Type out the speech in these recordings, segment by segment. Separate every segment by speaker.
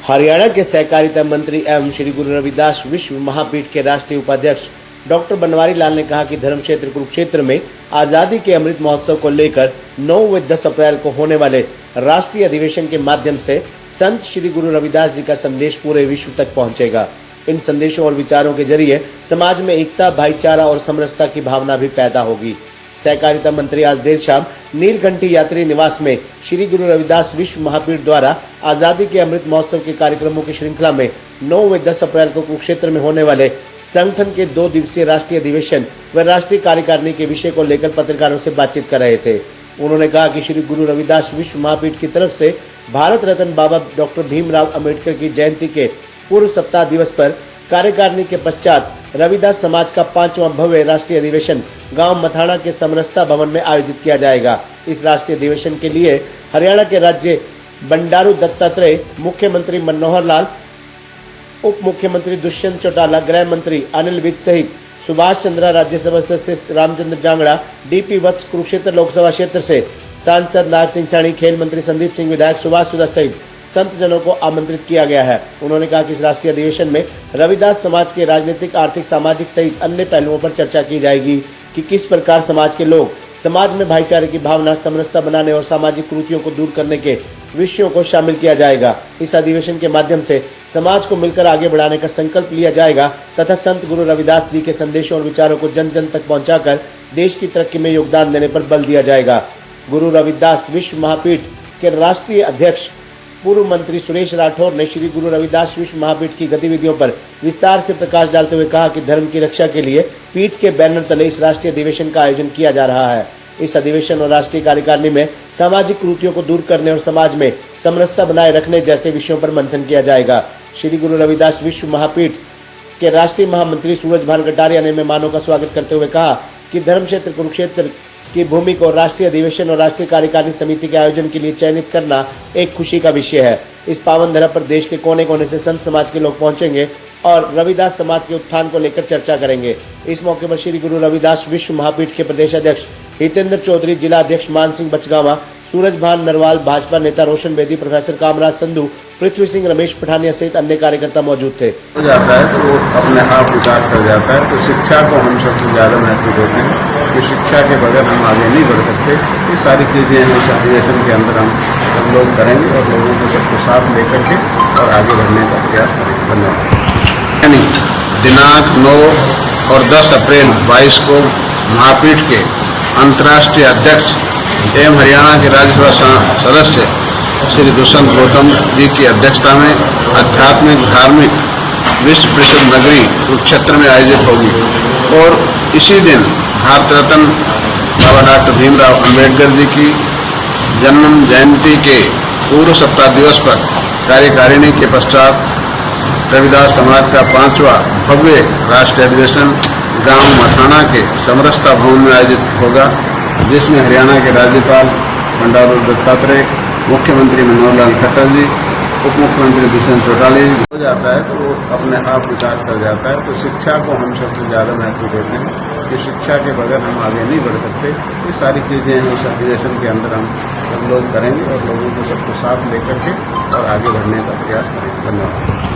Speaker 1: हरियाणा के सहकारिता मंत्री एवं श्री गुरु रविदास विश्व महापीठ के राष्ट्रीय उपाध्यक्ष डॉक्टर बनवारी लाल ने कहा कि धर्म क्षेत्र कुरुक्षेत्र में आजादी के अमृत महोत्सव को लेकर 9 व 10 अप्रैल को होने वाले राष्ट्रीय अधिवेशन के माध्यम से संत श्री गुरु रविदास जी का संदेश पूरे विश्व तक पहुंचेगा। इन संदेशों और विचारों के जरिए समाज में एकता, भाईचारा और समरसता की भावना भी पैदा होगी। सहकारिता मंत्री आज देर शाम नीलकंठी यात्री निवास में श्री गुरु रविदास विश्व महापीठ द्वारा आजादी के अमृत महोत्सव के कार्यक्रमों की श्रृंखला में 9 व 10 अप्रैल को कुरुक्षेत्र में होने वाले संगठन के 2 दिवसीय राष्ट्रीय अधिवेशन व राष्ट्रीय कार्यकारिणी के विषय को लेकर पत्रकारों से बातचीत कर रहे थे। उन्होंने कहा कि श्री गुरु रविदास विश्व महापीठ की तरफ से भारत रत्न बाबा डॉक्टर भीमराव अंबेडकर की जयंती के पूर्व सप्ताह दिवस पर कार्यकारिणी के पश्चात रविदास समाज का 5वां भव्य राष्ट्रीय अधिवेशन गांव मथाना के समरसता भवन में आयोजित किया जाएगा। इस राष्ट्रीय अधिवेशन के लिए हरियाणा के राज्य बंडारू दत्तात्रेय, मुख्यमंत्री मनोहर लाल, उप मुख्यमंत्री दुष्यंत चौटाला, गृह मंत्री अनिल विज सहित सुभाष चंद्रा, राज्यसभा सदस्य रामचंद्र जांगड़ा, डीपी वत्स, कुरुक्षेत्र लोकसभा क्षेत्र से सांसद नाग सिंह सानी, खेल मंत्री संदीप सिंह, विधायक सुभाष सुधा सहित संत जनों को आमंत्रित किया गया है। उन्होंने कहा कि इस राष्ट्रीय अधिवेशन में रविदास समाज के राजनीतिक, आर्थिक, सामाजिक सहित अन्य पहलुओं पर चर्चा की जाएगी कि किस प्रकार समाज के लोग समाज में भाईचारे की भावना, समरसता बनाने और सामाजिक कुरीतियों को दूर करने के विषयों को शामिल किया जाएगा। इस अधिवेशन के माध्यम से समाज को मिलकर आगे बढ़ाने का संकल्प लिया जाएगा तथा संत गुरु रविदास जी के संदेशों और विचारों को जन जन तक पहुंचाकर देश की तरक्की में योगदान देने पर बल दिया जाएगा। गुरु रविदास विश्व महापीठ के राष्ट्रीय अध्यक्ष पूर्व मंत्री सुरेश राठौर ने श्री गुरु रविदास विश्व महापीठ की गतिविधियों पर विस्तार से प्रकाश डालते हुए कहा कि धर्म की रक्षा के लिए पीठ के बैनर तले इस राष्ट्रीय अधिवेशन का आयोजन किया जा रहा है। इस अधिवेशन और राष्ट्रीय कार्यकारिणी में सामाजिक कुरीतियों को दूर करने और समाज में समरसता बनाए रखने जैसे विषयों पर मंथन किया जाएगा। श्री गुरु रविदास विश्व महापीठ के राष्ट्रीय महामंत्री सूरज भान कटारिया ने मेहमानों का स्वागत करते हुए कहा कि धर्म क्षेत्र कुरुक्षेत्र की भूमि को राष्ट्रीय अधिवेशन और राष्ट्रीय कार्यकारिणी समिति के आयोजन के लिए चयनित करना एक खुशी का विषय है। इस पावन धरा पर देश के कोने कोने से संत समाज के लोग पहुंचेंगे और रविदास समाज के उत्थान को लेकर चर्चा करेंगे। इस मौके पर श्री गुरु रविदास विश्व महापीठ के प्रदेश अध्यक्ष हितेंद्र चौधरी, जिला अध्यक्ष मान सिंह बचगावा, सूरज भान नरवाल, भाजपा नेता रोशन बेदी, प्रोफेसर कामराज संधू, पृथ्वी सिंह, रमेश पठानिया सहित अन्य कार्यकर्ता मौजूद थे।
Speaker 2: हो जाता है तो वो अपने आप विकास कर जाता है। तो शिक्षा को हम सबसे ज्यादा महत्व देते हैं कि शिक्षा के बगैर हम आगे नहीं बढ़ सकते। ये सारी चीजें इस अधिवेशन के अंदर हम सब लोग करेंगे और लोगों को सबको साथ लेकर के और आगे बढ़ने का प्रयास करेंगे। धन्यवाद।
Speaker 3: दिनांक 9 और 10 अप्रैल 22 को महापीठ के अंतर्राष्ट्रीय अध्यक्ष एवं हरियाणा के राज्यसभा सदस्य श्री दुष्यंत गौतम जी की अध्यक्षता में आध्यात्मिक, धार्मिक विश्व प्रसिद्ध नगरी कुरुक्षेत्र में आयोजित होगी और इसी दिन भारत रत्न बाबा डॉक्टर भीमराव अंबेडकर जी की जन्म जयंती के पूर्व सप्ताह दिवस पर कार्यकारिणी के पश्चात रविदास समाज का 5वां भव्य राष्ट्रीय अधिवेशन गांव मथाना के समरसता भवन में आयोजित होगा, जिसमें हरियाणा के राज्यपाल बंडारू दत्तात्रेय, मुख्यमंत्री मनोहर लाल खट्टर जी, उप मुख्यमंत्री दुष्यंत चौटाला हो जाता है तो वो अपने आप विकास कर जाता है। तो शिक्षा को हम सबसे ज्यादा महत्व देते हैं कि शिक्षा के बगैर हम आगे नहीं बढ़ सकते। ये सारी चीजें उस अधिवेशन के अंदर हम सब लोग करेंगे और लोगों को सबको साथ लेकर के और आगे बढ़ने का प्रयास करेंगे। धन्यवाद।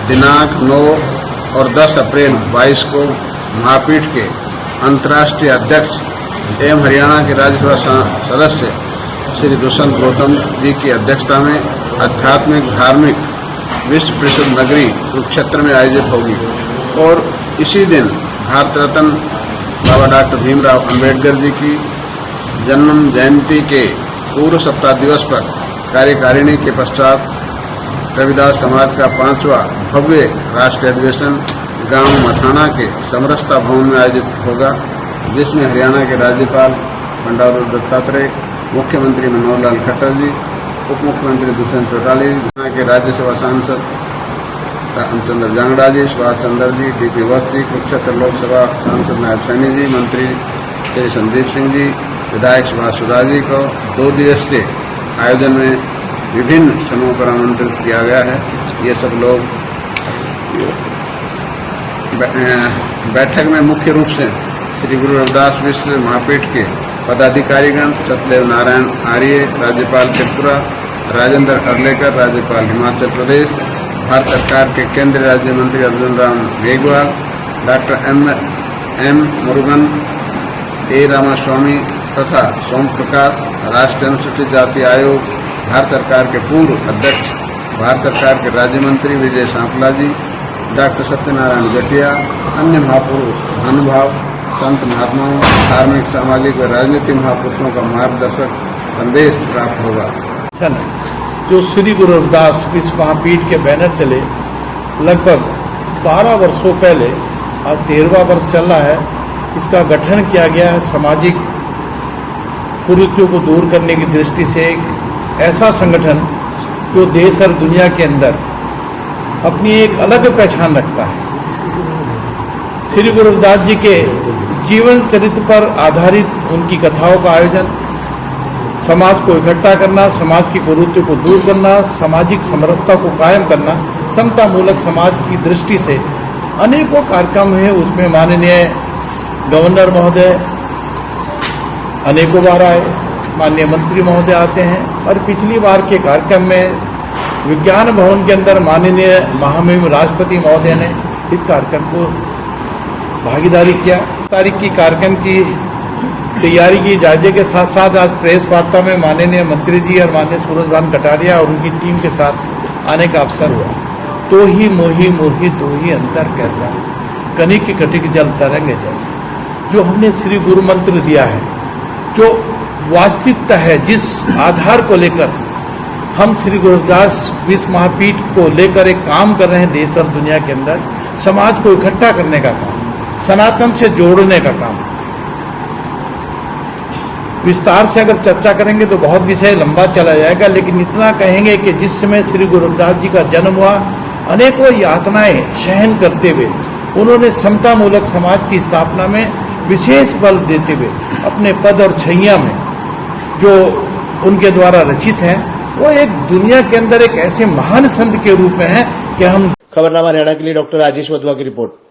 Speaker 3: दिनांक 9 और 10 अप्रैल 22 को महापीठ के अंतर्राष्ट्रीय अध्यक्ष एवं हरियाणा के राज्यसभा सदस्य श्री दुष्यंत गौतम जी की अध्यक्षता में आध्यात्मिक, धार्मिक विश्व प्रसिद्ध नगरी कुरुक्षेत्र में आयोजित होगी और इसी दिन भारत रत्न बाबा डॉक्टर भीमराव अंबेडकर जी की जन्म जयंती के पूर्व सप्ताह दिवस पर कार्यकारिणी के पश्चात रविदास समाज का 5वां भव्य राष्ट्रीय अधिवेशन गांव मथाना के समरसता भवन में आयोजित होगा, जिसमें हरियाणा के राज्यपाल बंडारू दत्तात्रेय, मुख्यमंत्री मनोहर लाल खट्टर जी, उप मुख्यमंत्री दुष्यंत चौटाला, हरियाणा के राज्यसभा सांसद रामचंद्र जांगड़ा जी, सुभाष चंद्र जी, डीपी वत्स जी, कुरुक्षेत्र लोकसभा सांसद नाग सिंह जी, मंत्री श्री संदीप सिंह जी, विधायक सुभाष सुधा जी को 2 दिवसीय आयोजन में विभिन्न समूहों पर आमंत्रित किया गया है। ये सब लोग बैठक में मुख्य रूप से श्री गुरु रविदास विश्व महापीठ के पदाधिकारीगण, सत्यदेव नारायण आर्य, राज्यपाल त्रिपुरा,
Speaker 2: राजेंद्र अर्लेकर, राज्यपाल हिमाचल प्रदेश, भारत सरकार के केंद्रीय राज्य मंत्री अर्जुन राम मेघवाल, डॉक्टर एम मुरुगन, ए रामास्वामी तथा सोम प्रकाश, राष्ट्रीय अनुसूचित जाति आयोग, भारत सरकार के पूर्व अध्यक्ष, भारत सरकार के राज्य मंत्री विजय सांपला जी, डॉक्टर सत्यनारायण जटिया, अन्य महापुरुष, महानुभाव, संत महात्माओं, धार्मिक, सामाजिक व राजनीतिक महापुरुषों का मार्गदर्शक संदेश प्राप्त होगा।
Speaker 4: जो श्री गुरु रविदास विश्व महापीठ के बैनर तले लगभग 12 वर्षों पहले, आज 13वां वर्ष चल रहा है, इसका गठन किया गया है। सामाजिक कुरीतियों को दूर करने की दृष्टि से एक ऐसा संगठन जो देश और दुनिया के अंदर अपनी एक अलग पहचान रखता है। श्री गुरु रविदास जी के जीवन चरित्र पर आधारित उनकी कथाओं का आयोजन, समाज को इकट्ठा करना, समाज की कुरीतियों को दूर करना, सामाजिक समरसता को कायम करना, समता मूलक समाज की दृष्टि से अनेकों कार्यक्रम है। उसमें माननीय गवर्नर महोदय अनेकों बार आए, माननीय मंत्री महोदय आते हैं, और पिछली बार के कार्यक्रम में विज्ञान भवन के अंदर माननीय महामहिम राष्ट्रपति महोदय ने इस कार्यक्रम को भागीदारी किया। तारीख की कार्यक्रम की तैयारी की जायजे के साथ साथ आज प्रेस वार्ता में माननीय मंत्री जी और माननीय सूरजभान कटारिया और उनकी टीम के साथ आने का अवसर हुआ। तो ही मोही मोही तो ही अंतर कैसा, कनिक कटिक जल तरंगे जैसा, जो हमने श्री गुरु मंत्र दिया है, जो वास्तविकता है, जिस आधार को लेकर हम श्री गुरु रविदास विश्व महापीठ को लेकर एक काम कर रहे हैं देश और दुनिया के अंदर, समाज को इकट्ठा करने का काम, सनातन से जोड़ने का काम। विस्तार से अगर चर्चा करेंगे तो बहुत विषय लंबा चला जाएगा, लेकिन इतना कहेंगे कि जिस समय श्री गुरु रविदास जी का जन्म हुआ, अनेकों यातनाएं सहन करते हुए उन्होंने समता मूलक समाज की स्थापना में विशेष बल देते हुए अपने पद और छैया में जो उनके द्वारा रचित हैं, वो एक दुनिया के अंदर एक ऐसे महान संत के रूप में है कि हम।
Speaker 1: खबरनामा हरियाणा के लिए डॉक्टर राजेश वधवा की रिपोर्ट।